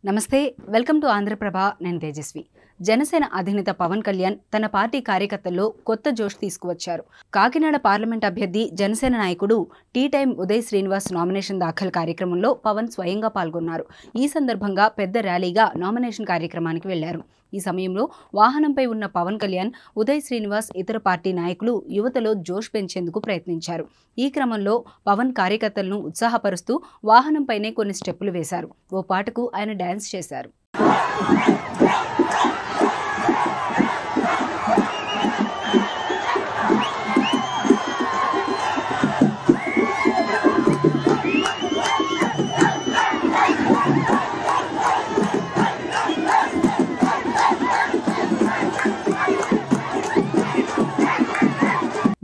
నమస్తే, welcome to Andhraprabha. నేను తేజస్వి. జనసేన అధినేత పవన్ కళ్యాణ్ తన పార్టీ కార్యకర్తల్లో కొత్త జోష్ తీసుకువచ్చారు. కాకినాడ పార్లమెంట్ అభ్యర్థి జనసేన నాయకుడు tea time Uday Srinivas nomination దాఖలు కార్యక్రమంలో పవన్ స్వయంగా పాల్గొన్నారు. ఈ సందర్భంగా పెద్ద ర్యాలీగా నామినేషన్ కార్యక్రమానికి వెళ్లారు. ఈ సమయంలో వాహనంపై ఉన్న పవన్ కళ్యాణ్, ఉదయ్ శ్రీనివాస్ ఇతర పార్టీ నాయకులు యువతలో జోష్ పెంచేందుకు ప్రయత్నించారు. ఈ క్రమంలో పవన్ కార్యకర్తలను ఉత్సాహపరుస్తూ వాహనంపైనే కొన్ని స్టెప్పులు వేశారు. ఓ పాటకు ఆయన డాన్స్ చేశారు.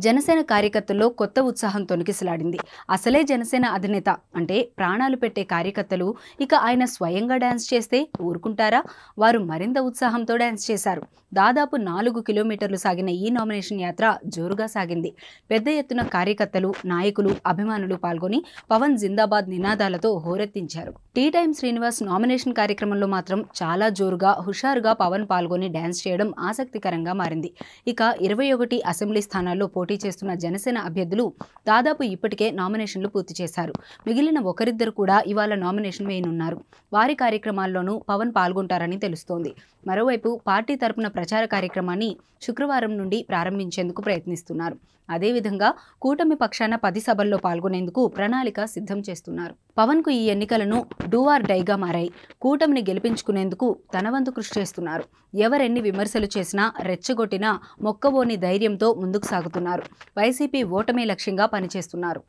జనసేన కార్యకర్తల్లో కొత్త ఉత్సాహం తొణికిసలాడింది. అసలే జనసేన అధినేత అంటే ప్రాణాలు పెట్టే కార్యకర్తలు ఇక ఆయన స్వయంగా డాన్స్ చేస్తే ఊరుకుంటారా? వారు మరింత ఉత్సాహంతో డాన్స్ చేశారు. దాదాపు 4 కిలోమీటర్లు సాగిన ఈ నామినేషన్ యాత్ర జోరుగా సాగింది. పెద్ద ఎత్తున కార్యకర్తలు, నాయకులు, అభిమానులు పాల్గొని పవన్ జిందాబాద్ నినాదాలతో హోరెత్తించారు. టీ టైం శ్రీనివాస్ నామినేషన్ కార్యక్రమంలో మాత్రం చాలా జోరుగా, హుషారుగా పవన్ పాల్గొని డాన్స్ చేయడం ఆసక్తికరంగా మారింది. ఇక 21 అసెంబ్లీ స్థానాల్లో పోటీ చేస్తున్న జనసేన అభ్యర్థులు దాదాపు ఇప్పటికే నామినేషన్లు పూర్తి చేశారు. మిగిలిన ఒకరిద్దరు కూడా ఇవాళ నామినేషన్ వేయనున్నారు. వారి కార్యక్రమాల్లోనూ పవన్ పాల్గొంటారని తెలుస్తోంది. మరోవైపు పార్టీ తరపున ప్రచార కార్యక్రమాన్ని శుక్రవారం నుండి ప్రారంభించేందుకు ప్రయత్నిస్తున్నారు. అదేవిధంగా కూటమి పక్షాన 10 సభల్లో పాల్గొనేందుకు ప్రణాళిక సిద్ధం చేస్తున్నారు. పవన్ కు ఈ ఎన్నికలను డూ ఆర్ డైగా మారాయి. కూటమిని గెలిపించుకునేందుకు తన వంతు కృషి చేస్తున్నారు. ఎవరెన్ని విమర్శలు చేసినా, రెచ్చగొట్టినా మొక్కబోని ధైర్యంతో ముందుకు సాగుతున్నారు. వైసీపీ ఓటమే లక్ష్యంగా పనిచేస్తున్నారు.